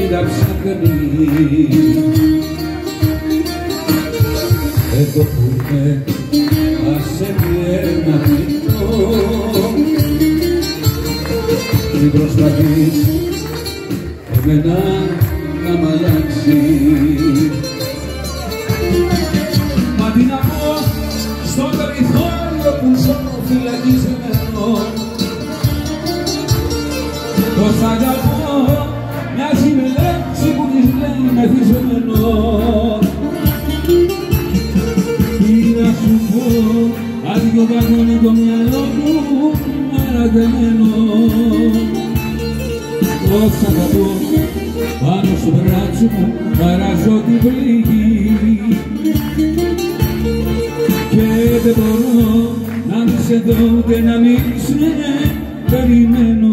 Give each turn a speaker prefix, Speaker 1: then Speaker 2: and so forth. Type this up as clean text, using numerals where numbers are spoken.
Speaker 1: τα ψάχνει. Εδώ που είμαι, άσε με να πεινώ. Μην προσπαθείς εμένα να μ' αλλάξεις. Μα τι να πω στο περιθώριο που ζω φυλακισμένο. Πως θα αγαπώ μοιάζει με λέξη που της λέει μεθυσμένο. Τι να σου πω, άδειο βαγόνι το μυαλό μου ανατεμένο. Πως θα αγαπώ πάνω στο μπράτσο μου χαράζω την πληγή. Και δεν μπορώ να μη σε δω ούτε να μη σε περιμένω.